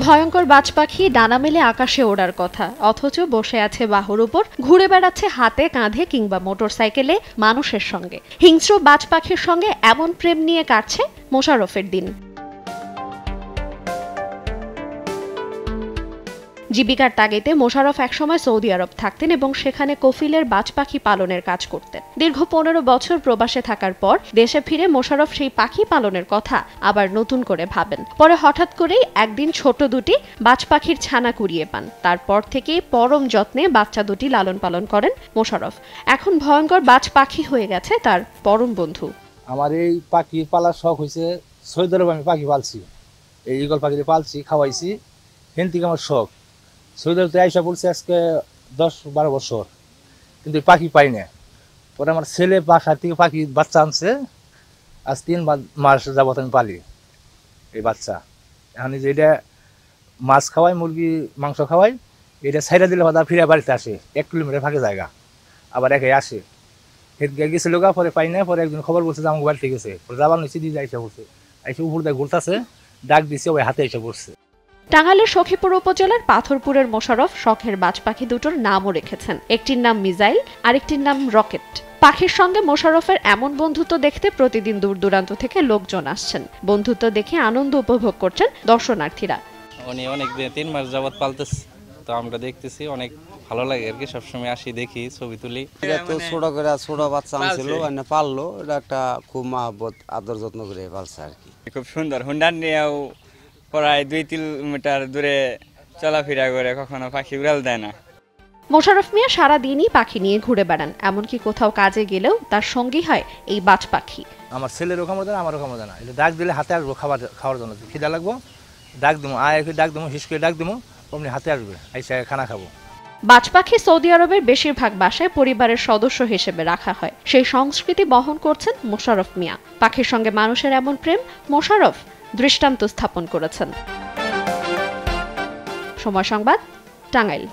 ভয়ঙ্কর বাজ পাখি ডানা মেলে আকাশে ওড়ার কথা, অথচ বসে আছে বাহুর উপর, ঘুরে বেড়াচ্ছে হাতে কাঁধে কিংবা মোটরসাইকেলে মানুষের সঙ্গে। হিংস্র বাজ পাখির সঙ্গে এমন প্রেম নিয়ে কাটছে মোশাররফের দিন। জীবিকার তাগিদে মোশাররফ একসময় সৌদি আরব থাকতেন এবং সেখানে কফিলের বাজ পাখি পালনের কাজ করতেন। দীর্ঘ 15 বছর প্রবাসে থাকার পর দেশে ফিরে মোশাররফ সেই পাখি পালনের কথা আবার নতুন করে ভাবেন। পরে হঠাৎ করেই একদিন ছোট দুটি বাজ পাখির ছানা কুড়িয়ে পান। তারপর থেকেই পরম যত্নে বাচ্চা দুটি লালন পালন করেন মোশাররফ। এখন ভয়ঙ্কর বাজ পাখি হয়ে গেছে তার পরম বন্ধু। আমার এই পাখি পালার শখ হয়েছে, সৌদি আরবে আমি পাখি পালছি, এই ঈগল পাখি পালছি, খাওয়াইছি, হেন থেকে আমার শখ। সৌদি আরব আইসা বলছে আজকে 10-12 বছর, কিন্তু পাখি পাই না। পরে আমার ছেলে বাসা থেকে পাখি বাচ্চা আনছে, আজ 3 মাস যাবত আমি পালি এই বাচ্চা। এখন যে এটা মাছ খাওয়াই, মুরগি মাংস খাওয়াই, এটা ছাইড়া দিলে হয়তো ফিরে বাড়িতে আসে, 1 কিলোমিটার ফাঁকে জায়গা, আবার একাই আসে। গেছিল গা, পরে পাই না। পরে একদিন খবর বলছে যে আমার বাড়িতে গেছে, যাবার নিচে দিয়ে আইসা পড়ছে, আইসা উপর দিয়ে ঘুরতেছে, ডাক দিছে, ওই হাতে এসে পড়ছে। টাঙ্গাইলের সখীপুর উপজেলার পাথরপুরের মোশাররফ শখের বাজ পাখি দুটোর নামও রেখেছেন। একটির নাম মিজাইল, আরেকটির নাম রকেট। পাখির সঙ্গে মোশাররফের এমন বন্ধুত্ব দেখতে প্রতিদিন দূর দূরান্ত থেকে লোকজন আসছেন। বন্ধুত্ব দেখে আনন্দ উপভোগ করছেন দর্শনার্থীরা। উনি অনেক দিন 3 মাস যাবত পালতেছে, তো আমরা দেখতেছি, অনেক ভালো লাগে আর কি। সবসময় আসি, দেখি, ছবি তুলি। এটা তো ছোট বাচ্চা আনছিল, পাললো, এটা একটা খুব মহব্বত আদর যত্ন করে পালছে আর কি। খুব সুন্দর। হুন্ডার নিয়েও প্রায় 2 কিলোমিটার দূরে চলাফেরা করে, কখনো পাখি উড়াল দেয় না। মোশাররফ মিয়া সারাদিনই পাখি নিয়ে ঘুরে বেড়ান, এমনকি কোথাও কাজে গেলেও তার সঙ্গী হয় এই বাজ পাখি। আমার ছেলেরও খামর দেয় না, আমারও খামর দেয় না। এটা ডাক দিলে হাতে আসবো খাওয়ার জন্য, খিদা লাগবো, ডাক দেবো, আয় ডাক দেবো, হিস করে ডাক দেবো, অমনি হাতে আসবে, আইসা খানা খাবো। বাজ পাখি সৌদি আরবের বেশিরভাগ বাসায় পরিবারের সদস্য হিসেবে রাখা হয়। সেই সংস্কৃতি বহন করছেন মোশাররফ মিয়া। পাখির সঙ্গে মানুষের এমন প্রেম মোশাররফ দৃষ্টান্ত স্থাপন করেছেন। সময় সংবাদ, টাঙ্গাইল।